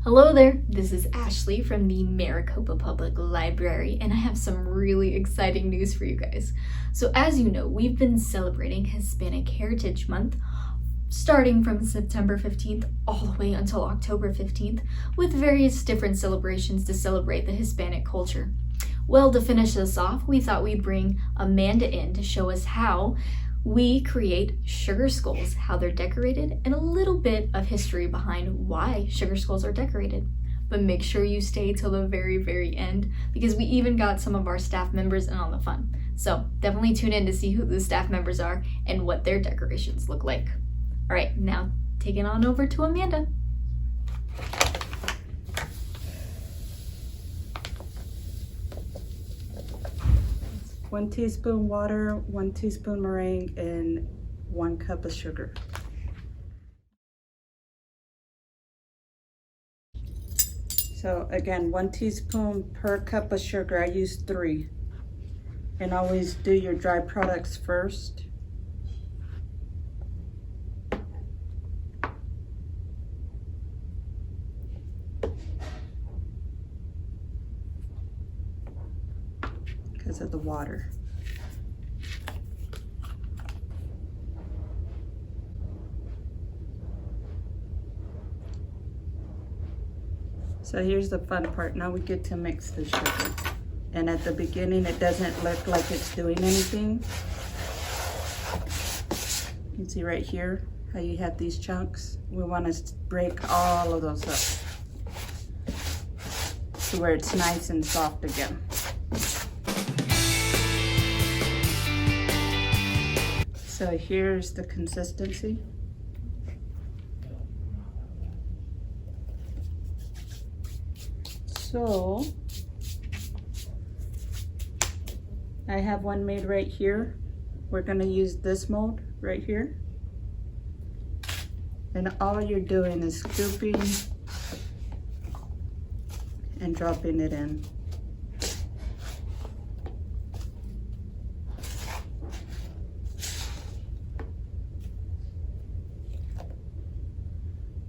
Hello there, this is Ashley from the Maricopa Public Library, and I have some really exciting news for you guys. So as you know, we've been celebrating Hispanic Heritage Month starting from September 15th all the way until October 15th with various different celebrations to celebrate the Hispanic culture. Well, to finish this off, we thought we'd bring Amanda in to show us how we create sugar skulls, how they're decorated, and a little bit of history behind why sugar skulls are decorated. But make sure you stay till the very, very end because we even got some of our staff members in on the fun. So definitely tune in to see who the staff members are and what their decorations look like. All right, now take it on over to Amanda. 1 teaspoon water, 1 teaspoon meringue, and 1 cup of sugar. So again, 1 teaspoon per cup of sugar. I use 3. And always do your dry products first. Because of the water. So here's the fun part. Now we get to mix the sugar. And at the beginning, it doesn't look like it's doing anything. You can see right here how you have these chunks. We want to break all of those up to where it's nice and soft again. So here's the consistency. So I have one made right here. We're going to use this mold right here. And all you're doing is scooping and dropping it in.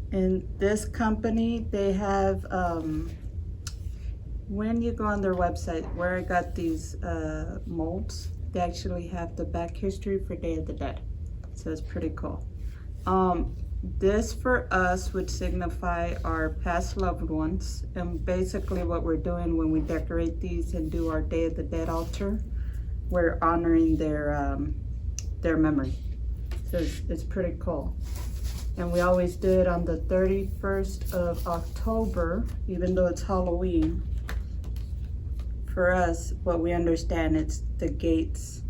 And this company, they have, when you go on their website, where I got these molds, they actually have the back history for Day of the Dead. So it's pretty cool. This for us would signify our past loved ones. And basically what we're doing when we decorate these and do our Day of the Dead altar, we're honoring their memory. So it's pretty cool. And we always do it on the 31st of October, even though it's Halloween. For us, what we understand, it's the gates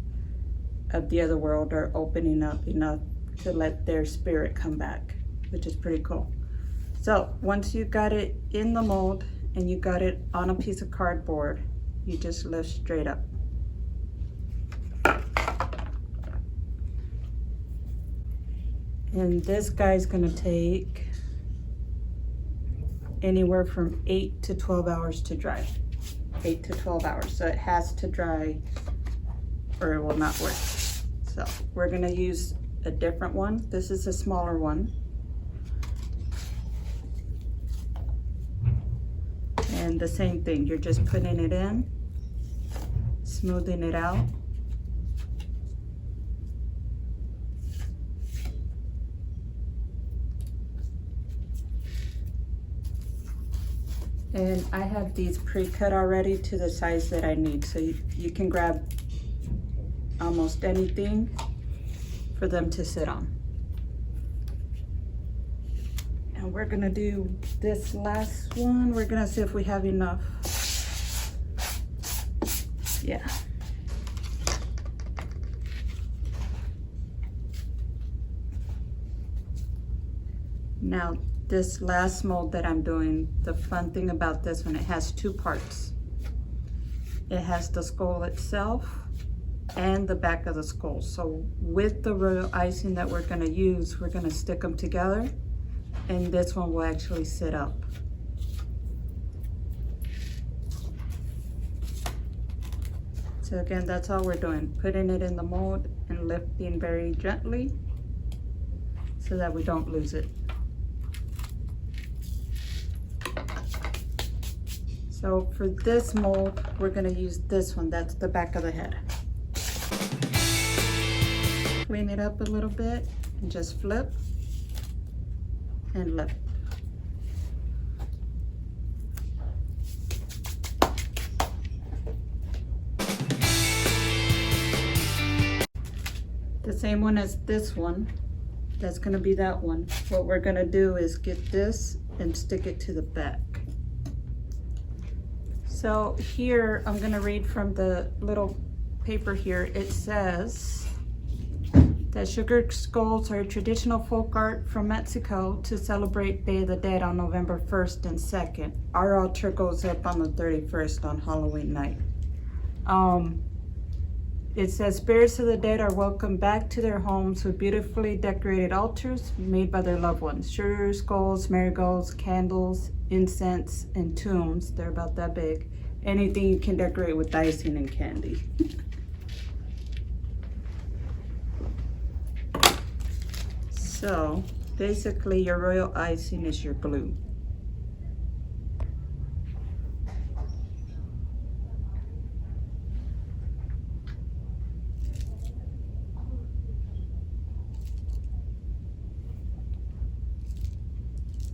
of the other world are opening up enough to let their spirit come back, which is pretty cool. So once you got it in the mold and you got it on a piece of cardboard, you just lift straight up. And this guy's gonna take anywhere from 8 to 12 hours to dry. 8 to 12 hours, so it has to dry or it will not work. So we're gonna use a different one. This is a smaller one. And the same thing, you're just putting it in, smoothing it out. And I have these pre-cut already to the size that I need. So you can grab almost anything for them to sit on. And we're gonna do this last one. We're gonna see if we have enough. Yeah. Now, this last mold that I'm doing, the fun thing about this one, it has 2 parts. It has the skull itself and the back of the skull. So with the royal icing that we're gonna use, we're gonna stick them together and this one will actually sit up. So again, that's all we're doing, putting it in the mold and lifting very gently so that we don't lose it. So for this mold, we're gonna use this one. That's the back of the head. Clean it up a little bit and just flip and lift. The same one as this one. That's gonna be that one. What we're gonna do is get this and stick it to the back. So here, I'm gonna read from the little paper here. It says that sugar skulls are a traditional folk art from Mexico to celebrate Day of the Dead on November 1st and 2nd. Our altar goes up on the 31st on Halloween night. It says spirits of the dead are welcomed back to their homes with beautifully decorated altars made by their loved ones. Sugar skulls, marigolds, candles, incense, and tombs. They're about that big. Anything you can decorate with icing and candy. So basically your royal icing is your glue.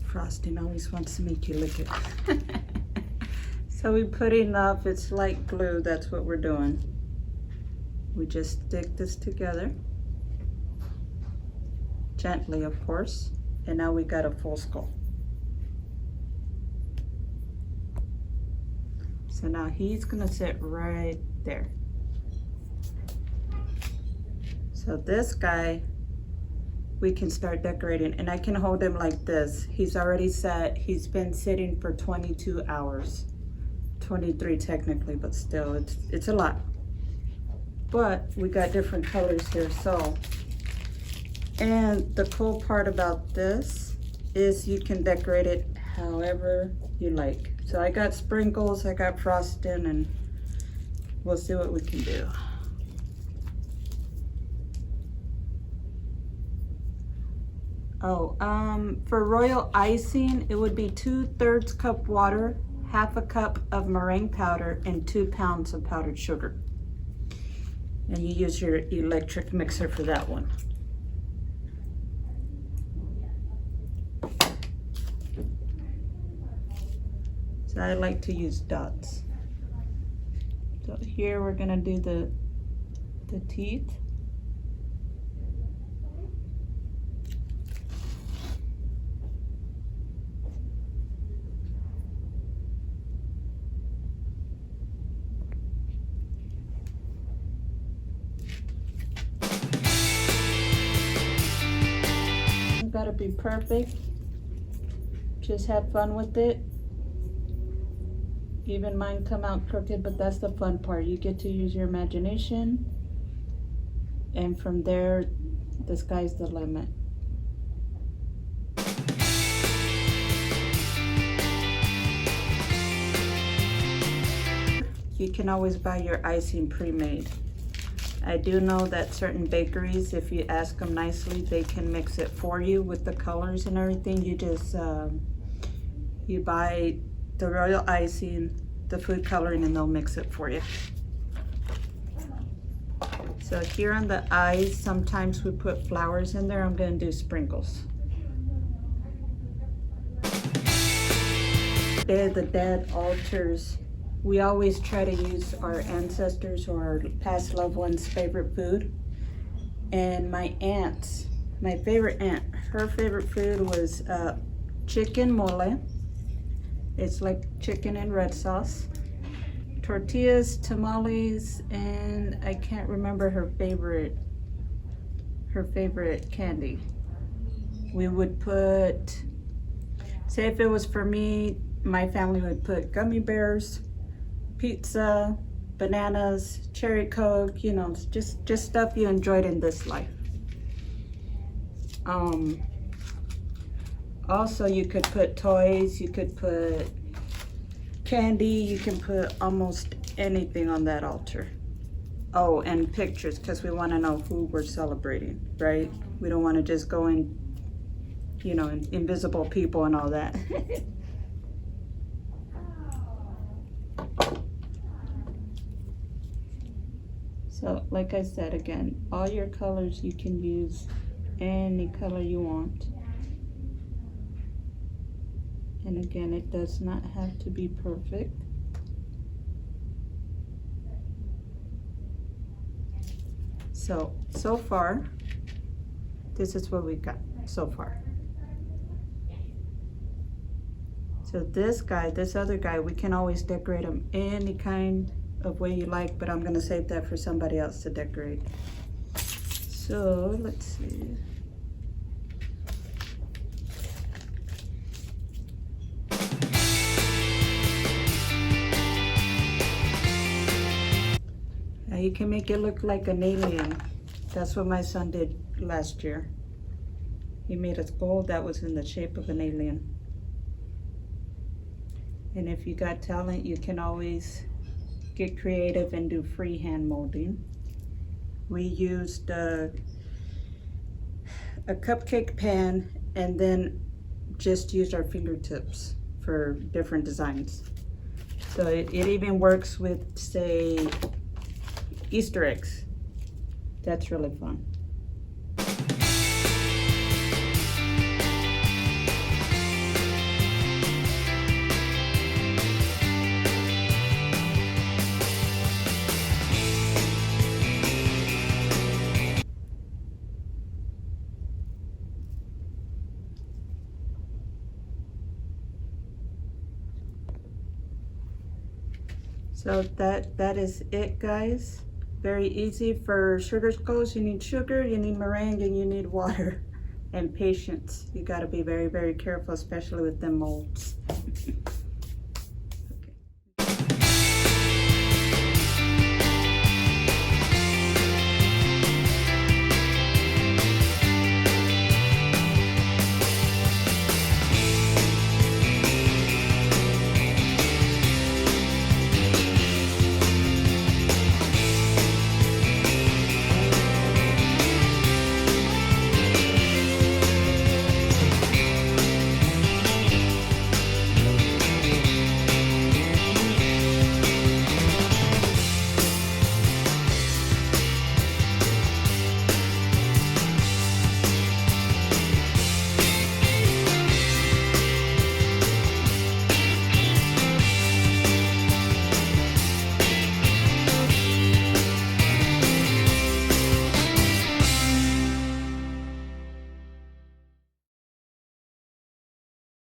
Frosting always wants to make you lick it. So we put enough, it's like glue, that's what we're doing. We just stick this together. Gently, of course. And now we got a full skull. So now he's gonna sit right there. So this guy, we can start decorating, and I can hold him like this. He's already set. He's been sitting for 22 hours. 23 technically, but still, it's a lot. But we got different colors here, so. And the cool part about this is you can decorate it however you like. So I got sprinkles, I got frosting, and we'll see what we can do. Oh, for royal icing, it would be 2/3 cup water, 1/2 cup of meringue powder, and 2 pounds of powdered sugar. And you use your electric mixer for that one. So I like to use dots. So here we're gonna do the teeth. Gotta be perfect. Just have fun with it. Even mine come out crooked, but that's the fun part. You get to use your imagination, and from there, the sky's the limit. You can always buy your icing pre-made. I do know that certain bakeries, if you ask them nicely, they can mix it for you with the colors and everything. You just, you buy the royal icing, the food coloring, and they'll mix it for you. So here on the eyes, sometimes we put flowers in there. I'm gonna do sprinkles. Day of the Dead altars. We always try to use our ancestors or our past loved ones' favorite food. And my aunt's, my favorite aunt, her favorite food was chicken mole. It's like chicken and red sauce. Tortillas, tamales, and I can't remember her favorite candy. We would put, say if it was for me, my family would put gummy bears, pizza, bananas, cherry Coke, you know, just stuff you enjoyed in this life. Also, you could put toys, you could put candy, you can put almost anything on that altar. Oh, and pictures, because we want to know who we're celebrating, right? We don't want to just go in, you know, invisible people and all that. So like I said, again, all your colors, you can use any color you want. And again, it does not have to be perfect. So far, this is what we got so far. So this guy, this other guy, we can always decorate him any kind of way you like, but I'm gonna save that for somebody else to decorate. So let's see. Now you can make it look like an alien. That's what my son did last year. He made a skull that was in the shape of an alien. And if you got talent, you can always get creative and do freehand molding. We used a cupcake pan and then just used our fingertips for different designs. So it even works with, say, Easter eggs. That's really fun. So that is it, guys. Very easy. For sugar skulls, you need sugar, you need meringue, and you need water. And patience. You gotta be very, very careful, especially with them molds.